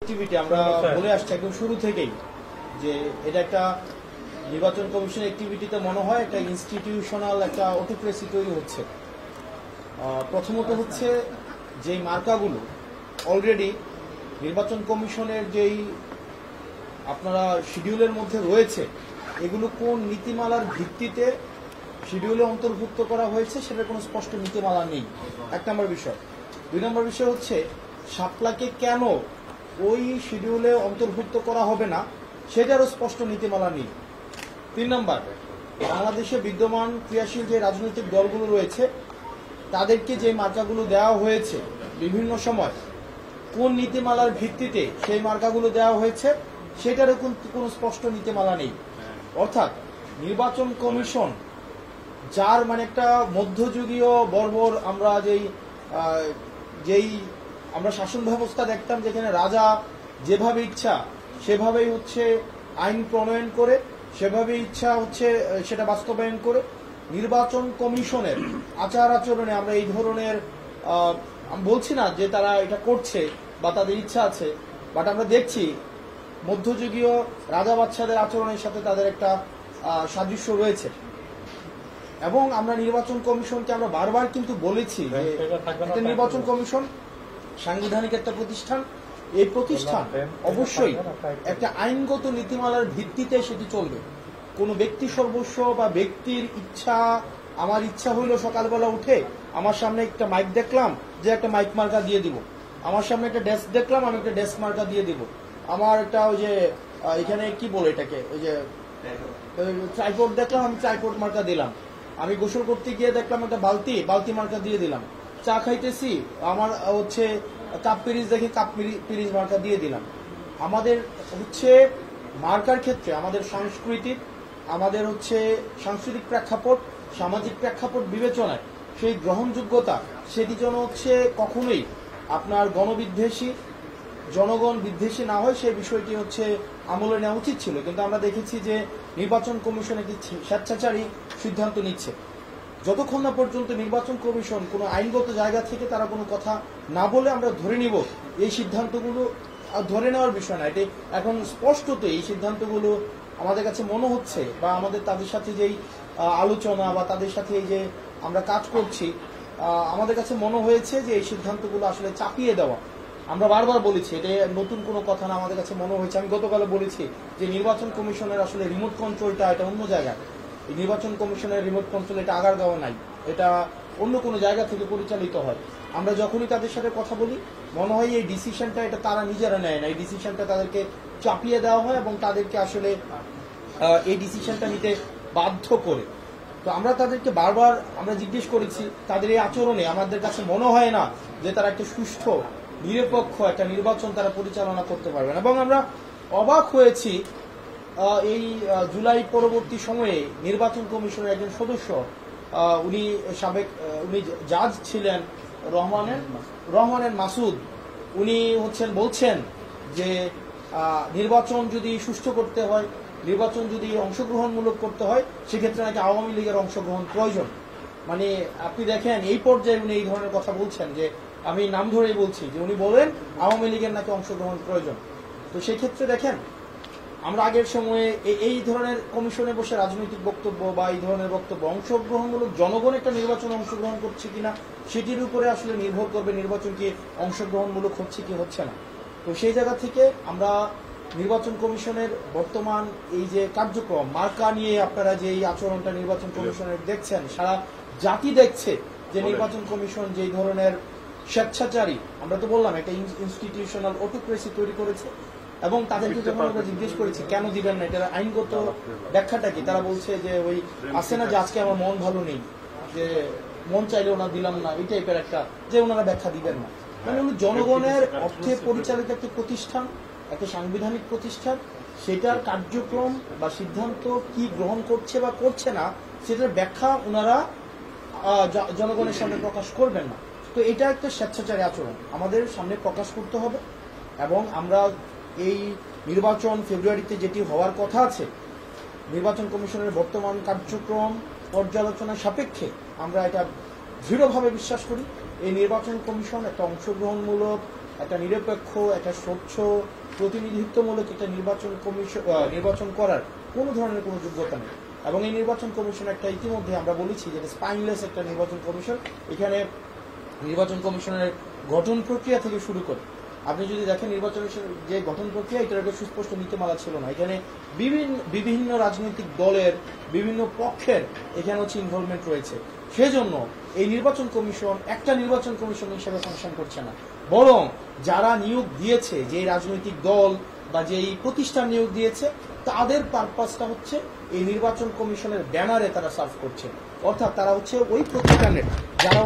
Activity আমরা বলে আসছি একদম শুরু থেকেই যে এটা একটা নির্বাচন কমিশন অ্যাক্টিভিটিতে মনে হয় একটা ইনস্টিটিউশনাল একটা অটোক্রেসি তৈরি হচ্ছে। প্রথমত হচ্ছে যেই মার্কাগুলো অলরেডি নির্বাচন কমিশনের যেই আপনারা শিডিউলের মধ্যে রয়েছে এগুলো কোন নীতিমালার ভিত্তিতে শিডিউলে অন্তর্ভুক্ত করা হয়েছে সেটার কোনো স্পষ্ট নীতিমালা নেই, এক নম্বর বিষয়। দুই নম্বর বিষয় হচ্ছে শাপলাকে কেন ওই শিডিউলে অন্তর্ভুক্ত করা হবে না সেটারও স্পষ্ট নীতিমালা নেই। তিন নম্বর, বাংলাদেশে বিদ্যমান ক্রিয়াশীল যে রাজনৈতিক দলগুলো রয়েছে তাদেরকে যে মার্কাগুলো দেওয়া হয়েছে বিভিন্ন সময় কোন নীতিমালার ভিত্তিতে সেই মার্কাগুলো দেওয়া হয়েছে সেটারও কোনো স্পষ্ট নীতিমালা নেই। অর্থাৎ নির্বাচন কমিশন যার মানে একটা মধ্যযুগীয় বর্বর আমরা যেই আমরা শাসন ব্যবস্থা দেখতাম যেখানে রাজা যেভাবে ইচ্ছা সেভাবেই হচ্ছে আইন প্রণয়ন করে সেভাবে ইচ্ছা হচ্ছে সেটা বাস্তবায়ন করে, নির্বাচন কমিশনের আচার আচরণে আমরা এই ধরনের আমি বলছি না যে তারা এটা করছে বা তাদের ইচ্ছা আছে, বাট আমরা দেখছি মধ্যযুগীয় রাজা বাদশাদের আচরণের সাথে তাদের একটা সাদৃশ্য রয়েছে। এবং আমরা নির্বাচন কমিশনকে আমরা বারবার কিন্তু বলেছি যে একটা নির্বাচন কমিশন সাংবিধানিক একটা প্রতিষ্ঠান, এই প্রতিষ্ঠান অবশ্যই একটা আইনগত নীতিমালার ভিত্তিতে সেটি চলবে। কোনো ব্যক্তি সর্বস্ব বা ব্যক্তির ইচ্ছা, আমার ইচ্ছা হইল সকালবেলা উঠে আমার সামনে একটা মাইক দেখলাম যে একটা মাইক মার্কা দিয়ে দিব, আমার সামনে একটা ডেস্ক দেখলাম আমি একটা ডেস্ক মার্কা দিয়ে দিব, আমার একটা ওই যে এখানে কি বলে এটাকে ওই যে ট্রাইপড দেখলাম আমি ট্রাইপড মার্কা দিলাম, আমি গোসল করতে গিয়ে দেখলাম একটা বালতি মার্কা দিয়ে দিলাম, চা খাইতেছি আমার হচ্ছে কাপ পিরিজ দেখে কাপ পিরিজ মার্কা দিয়ে দিলাম। আমাদের হচ্ছে মার্কার ক্ষেত্রে আমাদের আমাদের হচ্ছে সাংস্কৃতিক প্রেক্ষাপট, সামাজিক প্রেক্ষাপট বিবেচনায় সেই গ্রহণযোগ্যতা সেটি যেন হচ্ছে কখনোই আপনার গণবিদ্বেষী জনগণ বিদ্বেষী না হয় সেই বিষয়টি হচ্ছে আমলে নেওয়া উচিত ছিল। কিন্তু আমরা দেখেছি যে নির্বাচন কমিশন একটি স্বেচ্ছাচারী সিদ্ধান্ত নিচ্ছে। যতক্ষণ না পর্যন্ত নির্বাচন কমিশন কোনো আইনগত জায়গা থেকে তারা কোনো কথা না বলে আমরা ধরে নিব এই সিদ্ধান্তগুলো ধরে নেওয়ার বিষয় না, এটি এখন স্পষ্টত এই সিদ্ধান্তগুলো আমাদের কাছে মনে হচ্ছে বা আমাদের তাদের সাথে যেই আলোচনা বা তাদের সাথে এই যে আমরা কাজ করছি আমাদের কাছে মনে হয়েছে যে এই সিদ্ধান্তগুলো আসলে চাপিয়ে দেওয়া। আমরা বারবার বলেছি এটা নতুন কোনো কথা না, আমাদের কাছে মনে হয়েছে, আমি গতকাল বলেছি যে নির্বাচন কমিশনের আসলে রিমোট কন্ট্রোলটা এটা অন্য জায়গায়, এই নির্বাচন কমিশনের রিমোট কন্ট্রোল এটা আগারগাঁও নাই, এটা অন্য কোনো জায়গা থেকে পরিচালিত হয়। আমরা যখনই তাদের সাথে কথা বলি মনে হয় এই ডিসিশনটা এটা তারা নিজেরা নেয় না, এই ডিসিশনটা তাদেরকে চাপিয়ে দেওয়া হয় এবং তাদেরকে আসলে এই ডিসিশনটা নিতে বাধ্য করে। তো আমরা তাদেরকে বারবার আমরা জিজ্ঞেস করেছি, তাদের এই আচরণে আমাদের কাছে মনে হয় না যে তারা একটা সুষ্ঠু নিরপেক্ষ একটা নির্বাচন তারা পরিচালনা করতে পারবেন। এবং আমরা অবাক হয়েছি এই জুলাই পরবর্তী সময়ে নির্বাচন কমিশনের একজন সদস্য উনি জাজ ছিলেন রহমানের মাসুদ, উনি বলছেন যে নির্বাচন যদি সুষ্ঠু করতে হয়, নির্বাচন যদি অংশগ্রহণমূলক করতে হয় সেক্ষেত্রে নাকি আওয়ামী লীগের অংশগ্রহণ প্রয়োজন। মানে আপনি দেখেন এই পর্যায়ে উনি এই ধরনের কথা বলছেন, যে আমি নাম ধরেই বলছি যে উনি বলেন আওয়ামী লীগের নাকি অংশগ্রহণ প্রয়োজন। তো সেই ক্ষেত্রে দেখেন আমরা আগের সময়ে এই ধরনের কমিশনে বসে রাজনৈতিক বক্তব্য বা এই ধরনের বক্তব্য অংশগ্রহণমূলক জনগণ একটা নির্বাচনে অংশগ্রহণ করছে কিনা সেটির উপরে আসলে নির্ভর করবে নির্বাচন কি অংশগ্রহণমূলক হচ্ছে কি হচ্ছে না। তো সেই জায়গা থেকে আমরা নির্বাচন কমিশনের বর্তমান এই যে কার্যক্রম মার্কা নিয়ে আপনারা যে এই আচরণটা নির্বাচন কমিশনের দেখছেন, সারা জাতি দেখছে যে নির্বাচন কমিশন যেই ধরনের স্বেচ্ছাচারী, আমরা তো বললাম একটা ইনস্টিটিউশনাল অটোক্রেসি তৈরি করেছে। এবং তাদেরকে যখন আমরা জিজ্ঞেস করেছি কেন দিবেন না, এটার আইনগত ব্যাখ্যাটা কি, তারা বলছে যে ওই আসে না যে আজকে আমার মন ভালো নেই, যে মন চাইলেও না দিলাম না, এই টাইপের একটা যে ওনারা ব্যাখ্যা দিবেন না। মানে জনগণের অর্থে পরিচালিত একটা প্রতিষ্ঠান, একটা সাংবিধানিক প্রতিষ্ঠান, সেটার কার্যক্রম বা সিদ্ধান্ত কি গ্রহণ করছে বা করছে না সেটার ব্যাখ্যা ওনারা জনগণের সামনে প্রকাশ করবেন না। তো এটা একটা স্বেচ্ছাচারী আচরণ আমাদের সামনে প্রকাশ করতে হবে। এবং আমরা এই নির্বাচন ফেব্রুয়ারিতে যেটি হওয়ার কথা আছে, নির্বাচন কমিশনের বর্তমান কার্যক্রম পর্যালোচনা সাপেক্ষে আমরা এটা দৃঢ়ভাবে বিশ্বাস করি এই নির্বাচন কমিশন একটা অংশগ্রহণমূলক একটা নিরপেক্ষ, একটা স্বচ্ছ, প্রতিনিধিত্বমূলক একটা নির্বাচন করার কোনো ধরনের কোনো যোগ্যতা নেই। এবং এই নির্বাচন কমিশন একটা ইতিমধ্যে আমরা বলেছি যে স্পাইনলেস একটা নির্বাচন কমিশন। এখানে নির্বাচন কমিশনের গঠন প্রক্রিয়া থেকে শুরু করে আপনি যদি দেখেন নির্বাচনের যে গঠন প্রক্রিয়া, এটার আগে সুস্পষ্ট নীতিমালা ছিল না। এখানে বিভিন্ন রাজনৈতিক দলের বিভিন্ন পক্ষের এখানে ইনভলভমেন্ট রয়েছে। সেজন্য এই নির্বাচন কমিশন একটা নির্বাচন কমিশন হিসেবে ফাংশন করছে না, বরং যারা নিয়োগ দিয়েছে, যে রাজনৈতিক দল বা যেই প্রতিষ্ঠান নিয়োগ দিয়েছে, তাদের পারপাসটা হচ্ছে এই নির্বাচন কমিশনের ব্যানারে তারা সার্ভ করছে। অর্থাৎ তারা ওই প্রতিষ্ঠানের, যারা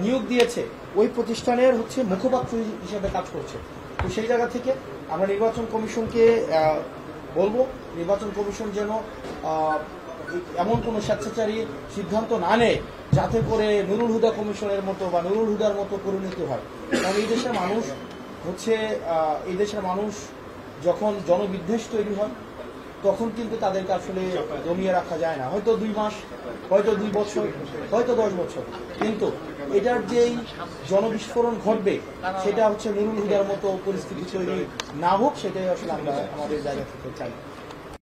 নিয়োগ দিয়েছে, ওই প্রতিষ্ঠানের মুখপাত্র হিসেবে কাজ করছে। তো সেই জায়গা থেকে আমরা নির্বাচন কমিশনকে বলবো, নির্বাচন কমিশন যেন এমন কোনো স্বেচ্ছাচারী সিদ্ধান্ত না নেয় যাতে করে নুরুল হুদা কমিশনের মতো বা নুরুল হুদার মতো পরিণতি হয়। কারণ এই দেশের মানুষ যখন জনবিদ্বেষ তৈরি হয়, তখন কিন্তু তাদেরকে আসলে দমিয়ে রাখা যায় না। হয়তো 2 মাস, হয়তো 2 বছর, হয়তো 10 বছর, কিন্তু এটার যেই জনবিস্ফোরণ ঘটবে সেটা নুরুল হুদার মতো পরিস্থিতি তৈরি না হোক, সেটাই আসলে আমরা আমাদের জায়গা থেকে চাই।